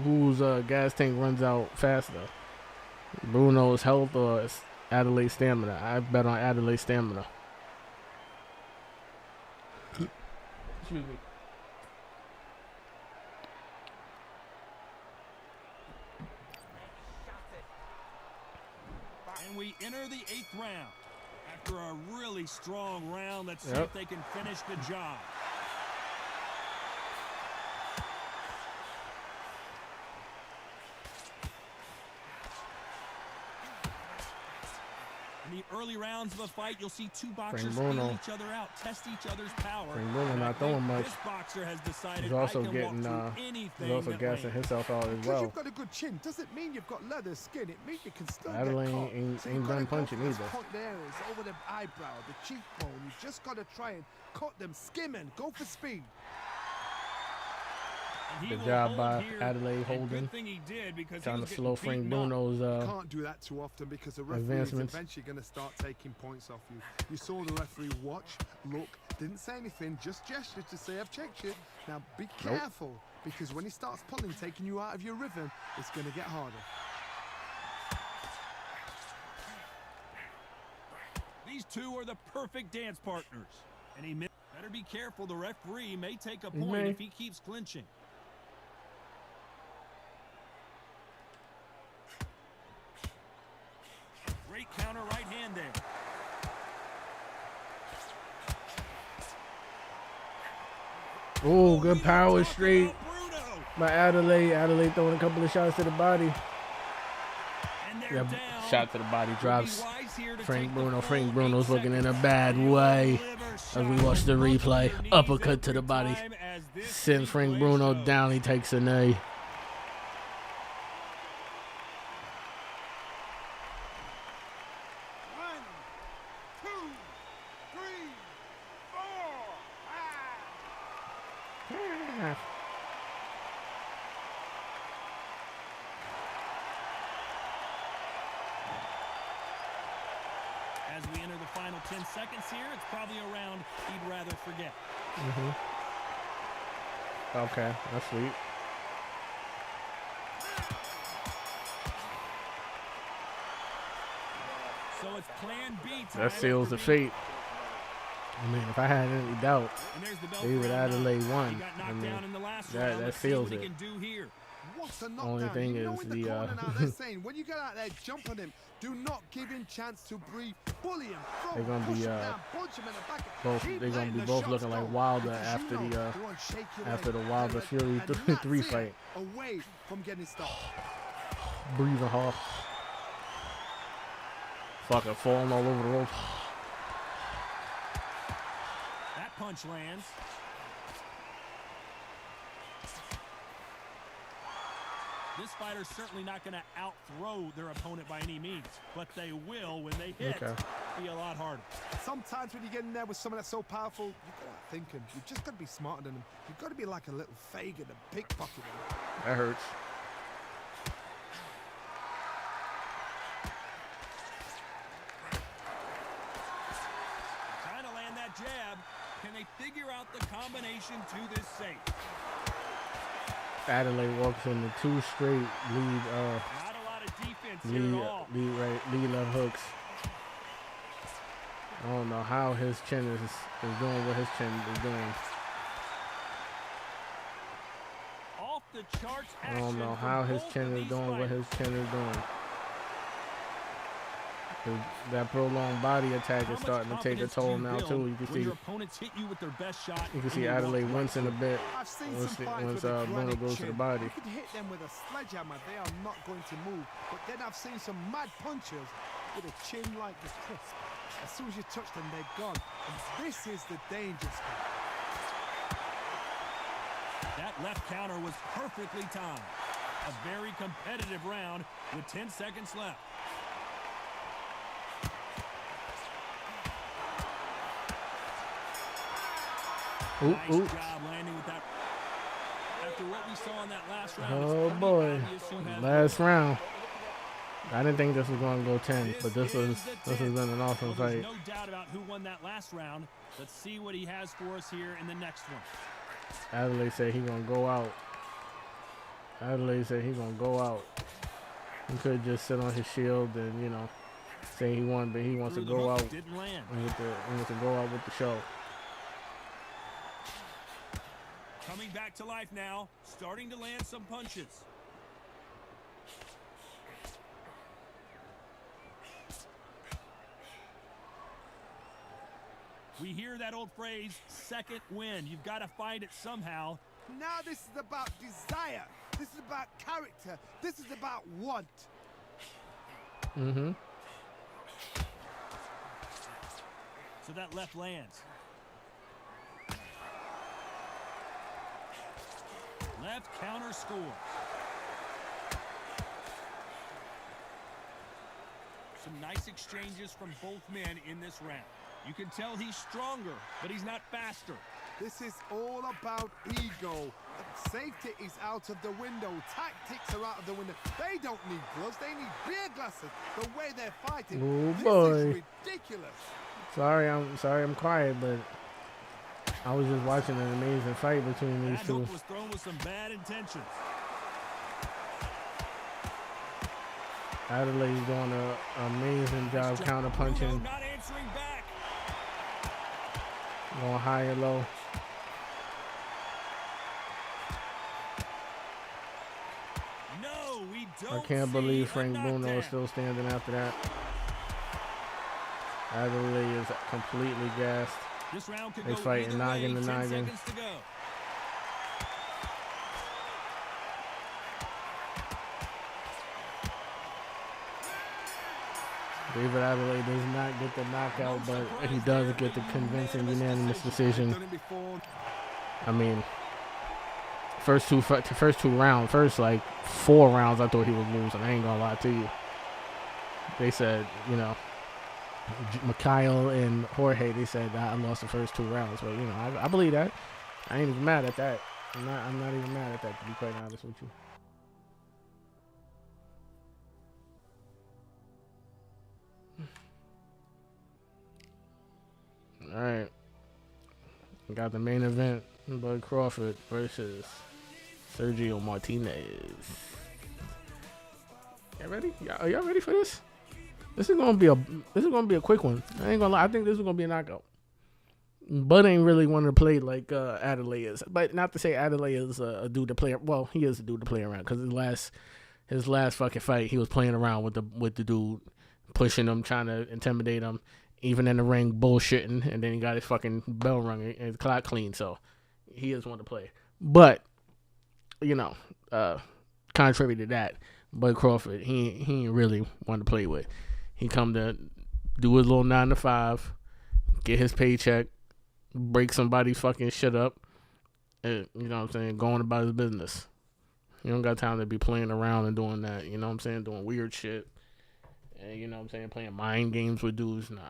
who's gas tank runs out faster. Bruno's health or Adeleye stamina. I bet on Adeleye stamina. Excuse me. And we enter the 8th round. After a really strong round, let's see if they can finish the job. In the early rounds of a fight, you'll see two boxers feel each other out, test each other's power. Bruno not throwing much. This boxer has decided he's also getting he's also gassing himself out as well. You've got a good chin doesn't mean you've got leather skin. It means you can still Adeleye ain't done punching either. Point there is over the eyebrow, the cheekbone. You just got to try and cut them, skim and go for speed. Good job by Adeleye holding. Trying to slow Frank Bruno's can't do that too often because the referee is eventually going to start taking points off you. You saw the referee watch, look, didn't say anything, just gestured to say, I've checked you. Now be careful, because when he starts pulling, taking you out of your rhythm, it's going to get harder. These two are the perfect dance partners. And he better be careful. The referee may take a point if he keeps clinching. Great counter right hand there. Oh, good power straight by Adeleye. Adeleye throwing a couple of shots to the body. Yep, shot to the body drops Frank Bruno. Frank Bruno's looking in a bad way as we watch the replay. Uppercut to the body. Sends Frank Bruno down. He takes a knee. As we enter the final 10 seconds here, it's probably a round he'd rather forget. Okay, that's sweet. So it's plan B time. That seals the fate. I mean, if I had any doubt, they would Adeleye won. I mean, that seals it. Only thing is the saying when you get out there jumping him, Do not give him chance to breathe. Bully him. They're gonna Push be him down, punch him in the back. both. Keep They're gonna letting be the both shots looking go. like Wilder Because after you know the you won't shake your after the leg. Wilder And Fury that's 3 it. fight. Away from getting stopped. Breathing hard. Fucking falling all over the rope. That punch lands. This fighter's certainly not going to out-throw their opponent by any means, but they will when they hit. Okay. Be a lot harder. Sometimes when you get in there with someone that's so powerful, you've got to think him. You've just got to be smarter than him. You've got to be like a little Fagin and pickpocket him. That hurts. Trying to land that jab. Can they figure out the combination to this safe? Adeleye walks into 2 straight lead Not a lot of defense here at all. lead left hooks. I don't know how his chin is doing what his chin is doing. Off the charts I don't action know from how his both chin of is these doing what fighters. his chin is doing. 'Cause that prolonged body attack How is much starting to take a confidence do toll you now build too. You can when see your opponents hit you with their best shot. Adeleye wincing a bit I've seen once some fights with Bruno a granite goes to the chin. body. You can hit them with a sledgehammer. They are not going to move. But then I've seen some mad punchers with a chin like the crisp. As soon as you touch them, they're gone. And this is the danger spot. That left counter was perfectly timed. A very competitive round with 10 seconds left. Ooh, Nice ooh. job landing with that. After what we saw in that last round, Oh it's pretty boy. obvious who had Last round. I didn't think this was going to go 10, but this is has the been an awesome Well, there's fight. no doubt about who won that last round. Let's see what he has for us here in the next one. Adeleye said he gonna go out. Adeleye said he gonna go out. He could just sit on his shield and, you know, say he won, but he wants to Threw the go hook, out didn't land. he wants to go out with the show. Coming back to life now, starting to land some punches. We hear that old phrase, second win. You've got to find it somehow. Now this is about desire. This is about character. This is about want. Mm-hmm. So that left lands. Left counter scores. Some nice exchanges from both men in this round. You can tell he's stronger, but he's not faster. This is all about ego. Safety is out of the window. Tactics are out of the window. They don't need gloves. They need beer glasses. The way they're fighting. Oh, this boy. is ridiculous. Sorry I'm quiet, but I was just watching an amazing fight between these That two. hook was thrown with some bad intentions. Adelaide doing an amazing job Nice counter Bruno punching, not answering back. going high and low. No, we I don't can't see believe a Frank Bruno knockdown. is still standing after that. Adelaide is completely gassed. This round could They go fighting either noggin way. to 10 noggin. seconds to go. David Adelaide does not get the knockout, but he does get the convincing unanimous decision. Done it before. I mean, first two rounds, first like 4 rounds, I thought he was losing. I ain't gonna lie to you. They said, you know, Mikhail and Jorge, they said I lost the first 2 rounds, but you know, I believe that. I ain't even mad at that. I'm not even mad at that, to be quite honest with you. All right, we got the main event: Bud Crawford versus Sergio Martinez. Y'all ready? Are y'all ready for this? This is gonna be a quick one. I ain't gonna lie. I think this is gonna be a knockout. Bud ain't really wanting to play like Adeleye is, but not to say Adeleye is a dude to play. Well, he is a dude to play around because his last fucking fight, he was playing around with the dude pushing him, trying to intimidate him, even in the ring, bullshitting, and then he got his fucking bell rung and his clock clean, so he is one to play. But, you know, contrary to that, Bud Crawford, he ain't really one to play with. He come to do his little 9 to 5, get his paycheck, break somebody's fucking shit up, and, you know what I'm saying, going about his business. You don't got time to be playing around and doing that, you know what I'm saying, doing weird shit. And, you know what I'm saying, playing mind games with dudes, nah.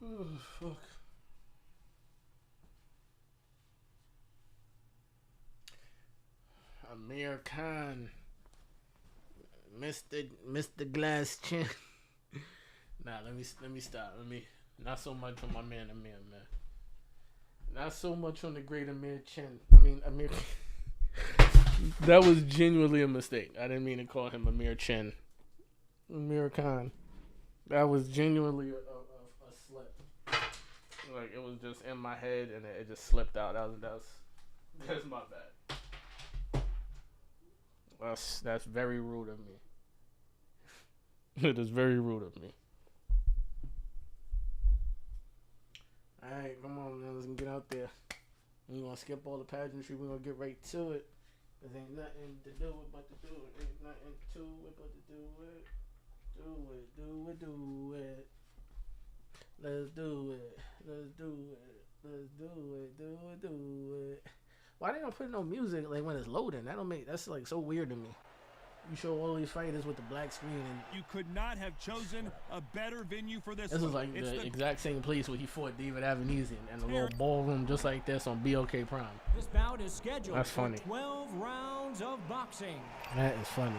Oh, fuck. Amir Khan, Mr. Glass Chin. Nah, let me stop. Not so much on my man Amir, man. Not so much on the great Amir Chin. Amir. That was genuinely a mistake. I didn't mean to call him Amir Chin. Amir Khan. That was genuinely a slip. Like, it was just in my head and it just slipped out. That's my bad. That's very rude of me. It is very rude of me. Alright, come on, man. Let's get out there. We're going to skip all the pageantry. We're going to get right to it. There ain't nothing to do it but to do it. Ain't nothing to it but to do it. Do it. Let's do it. Why they don't put no music like when it's loading? That's like so weird to me. You show all these fighters with the black screen and you could not have chosen a better venue for this. This is like the exact same place where he fought David Avenesian and a little ballroom just like this on BOK Prime. This bout is scheduled That's funny. for 12 rounds of boxing. That is funny.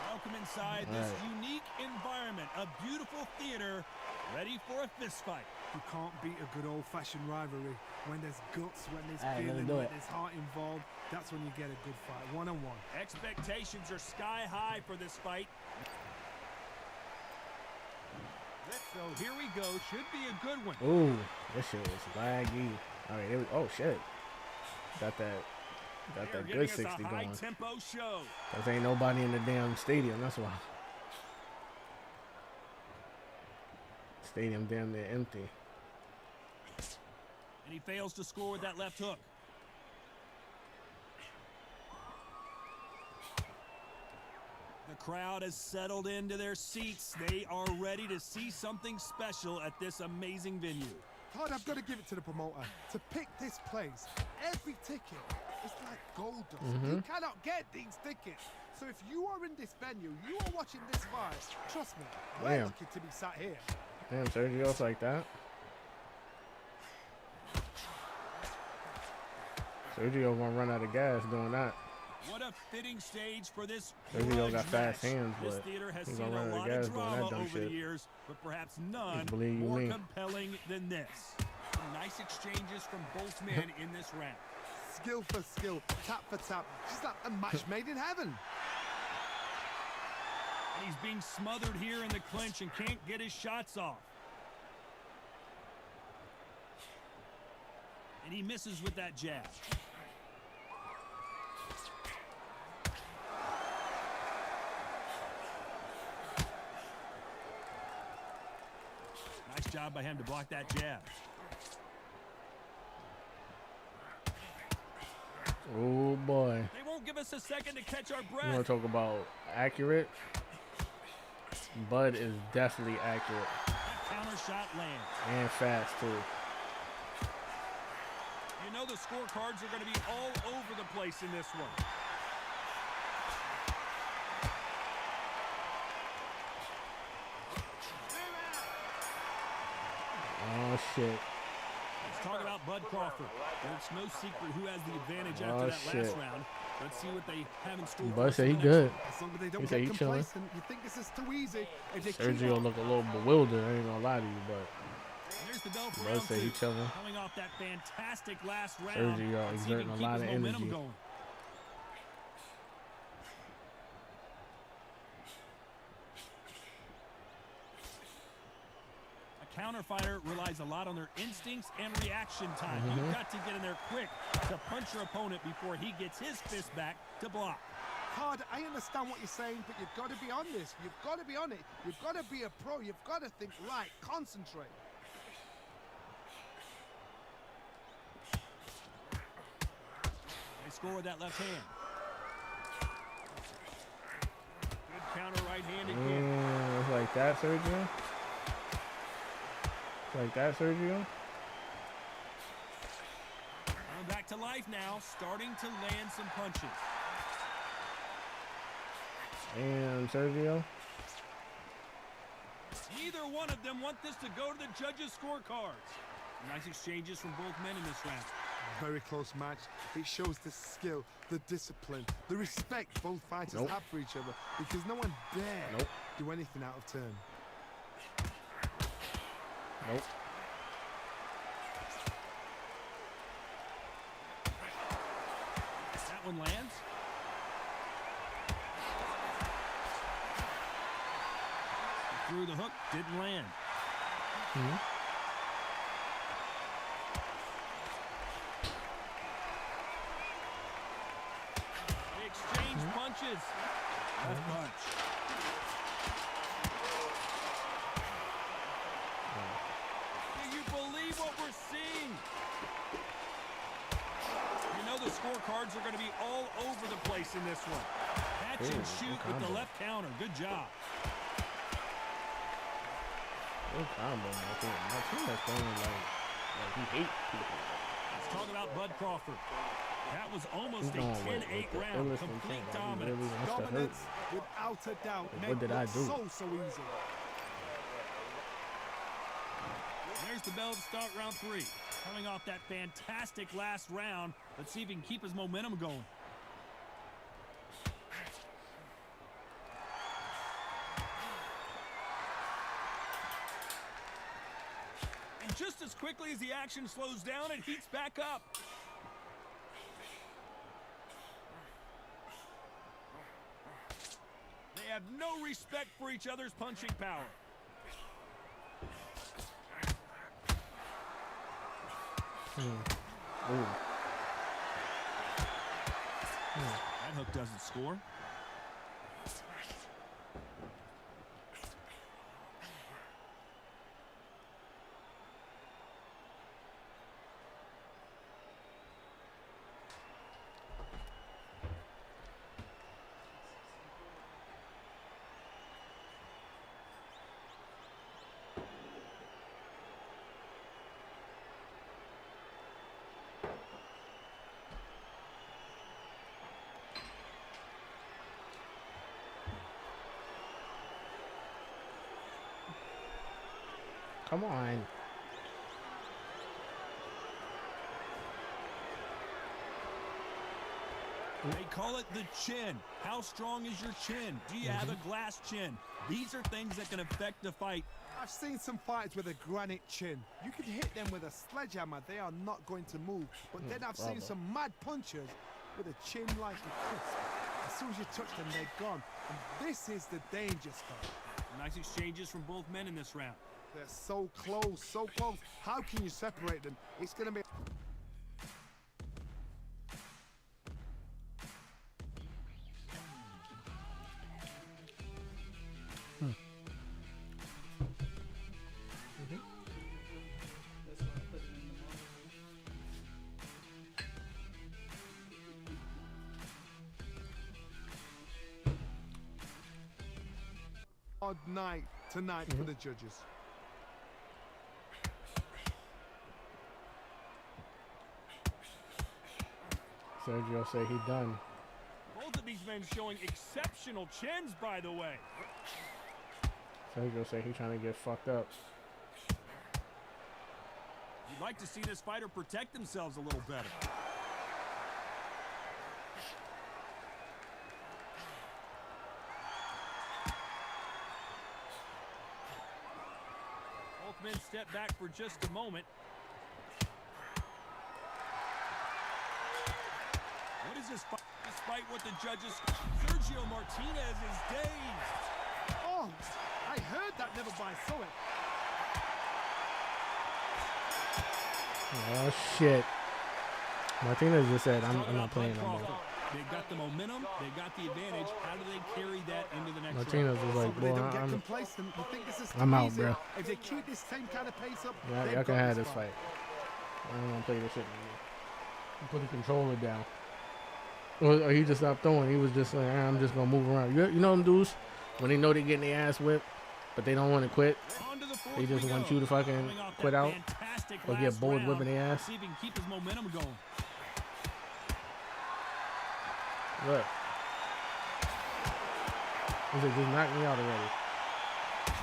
Welcome inside this unique environment, a beautiful theater, ready for a fist fight. You can't beat a good old-fashioned rivalry. When there's guts, when there's Hey, feeling, let's do when it. there's heart involved, that's when you get a good fight, one-on-one. Expectations are sky high for this fight. So here we go. Should be a good one. Ooh, this shit was laggy. All right, oh shit, got that good 60 going. High tempo show. Cause ain't nobody in the damn stadium. That's why. Stadium damn near empty. And he fails to score with that left hook. The crowd has settled into their seats. They are ready to see something special at this amazing venue. Todd, I've got to give it to the promoter. To pick this place, every ticket is like gold dust. You cannot get these tickets. So if you are in this venue, you are watching this fight, trust me, we're lucky to be sat here. Damn, Sergio's like that. Sergio gonna run out of gas doing that. What a fitting stage for this. Sergio got fast hands, This but theater has he's seen gonna a run out lot of gas of doing drama that dumb over the shit. years, but perhaps none Believe you more me. compelling than this. Nice exchanges from both men in this round. Skill for skill, tap for tap, just like a match made in heaven. And he's being smothered here in the clinch and can't get his shots off. And he misses with that jab. Nice job by him to block that jab. Oh boy. They won't give us a second to catch our You breath. wanna talk about accurate? Bud is definitely accurate. That counter shot lands. And fast too. You know the scorecards are going to be all over the place in this one. Oh shit. Let's talk about Bud Crawford. It's no secret who has the advantage Oh, after that shit. last round. Let's see what they have in store. Bud for said he us in the good. As long as they He don't said he get chilling. complacent, you think this is too easy. If they keep Sergio on- look a little bewildered. I ain't gonna lie to you, but There's the bell for Bro round said he 2. chilling. Coming off that fantastic last round. Sergio let's see if he exerting can a keep lot his of momentum energy. going. A counter fighter relies a lot on their instincts and reaction time. You've got to get in there quick to punch your opponent before he gets his fist back to block. Hard, I understand what you're saying, but you've got to be on this. You've got to be on it. You've got to be a pro. You've got to think right. Concentrate. They score with that left hand. Good counter right-handed kick. It's like that, Sergio. It's like that, Sergio. Coming back to life now, starting to land some punches. Damn, Sergio. Neither one of them want this to go to the judges' scorecards. Nice exchanges from both men in this round. Very close match. It shows the skill, the discipline, the respect both fighters have for each other, because no one dare do anything out of turn. Nope. That one lands. Through the hook, didn't land. They exchange punches. Left punch. Do you believe what we're seeing? You know the scorecards are going to be all over the place in this one. Catch and shoot with the left counter. Good job. Good combo, Martinez going like he hates people. Let's talk about Bud Crawford. That was almost a He's going 10-8 with the round. illest Complete intent, like he dominance. really wants to hurt. Dominance, without a doubt, What made did I it do? so easy. There's the bell to start round 3. Coming off that fantastic last round, let's see if he can keep his momentum going. And just as quickly as the action slows down, it heats back up. They have no respect for each other's punching power. That hook doesn't score. Come on. They call it the chin. How strong is your chin? Do you have a glass chin? These are things that can affect the fight. I've seen some fighters with a granite chin. You can hit them with a sledgehammer, they are not going to move. But then I've seen some mad punchers with a chin like a crisp. As soon as you touch them, they're gone. And this is the danger spot. Nice exchanges from both men in this round. They're so close, so close. How can you separate them? It's going to be... Odd night tonight for the judges. Sergio say he done. Both of these men showing exceptional chins, by the way. Sergio say he trying to get fucked up. You'd like to see this fighter protect themselves a little better. Both sportsmen step back for just a moment. What is this fight? Despite what the judges... Sergio Martinez is dazed. Oh, I heard that never, but I saw it. Oh, shit. Martinez just said, I'm not playing no more. They got the momentum. They got the advantage. How do they carry that into the next Martinez was like, They boy, don't get complacent. You think this is I'm out, easy? bro. If they keep this same kind of pace up, Yeah, y'all can have this fight. I don't want to play this shit anymore. He put the controller down. Or he just stopped throwing. He was just like, I'm just going to move around. You know them dudes? When they know they're getting their ass whipped, but they don't want to quit. They just want you to fucking quit out or get bored whipping their ass. See if he can keep his momentum going. Look. He said, just knock me out already.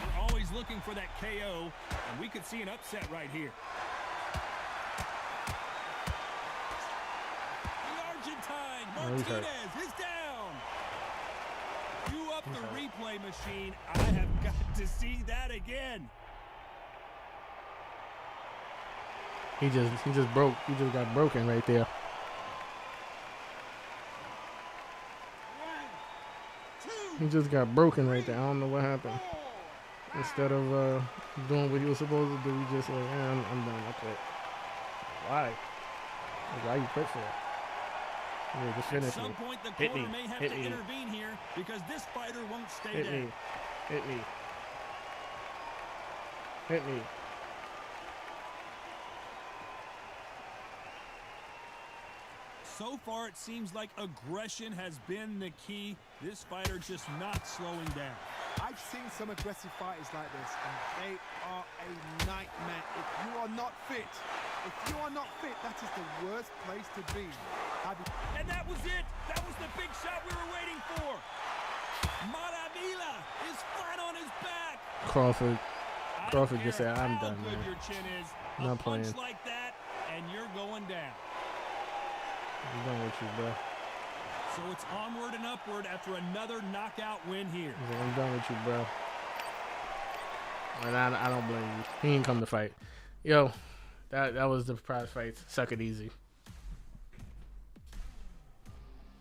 We're always looking for that KO, and we could see an upset right here. The Argentine, Martinez, is down. You up the replay machine. I have got to see that again. He just broke. He just got broken right there. He just got broken right there. I don't know what happened. Instead of doing what he was supposed to do, he just like, I'm done. I quit. Why? Why you quit for that? Yeah, just finish At some me. point, the Hit corner me. may have Hit to me. intervene here because this fighter won't stay Hit down. me. Hit me. Hit me. So far, it seems like aggression has been the key. This fighter just not slowing down. I've seen some aggressive fighters like this, and they are a nightmare. If you are not fit, that is the worst place to be. And that was it. That was the big shot we were waiting for. Maravilla is flat on his back. Crawford just said, I'm I'm done, good man. your chin is. Not a punch playing. like that, and you're going down. I'm done with you, bro. So it's onward and upward after another knockout win here. He's like, I'm done with you, bro. And I don't blame you. He ain't come to fight. Yo, that was the prize fight. Suck it easy.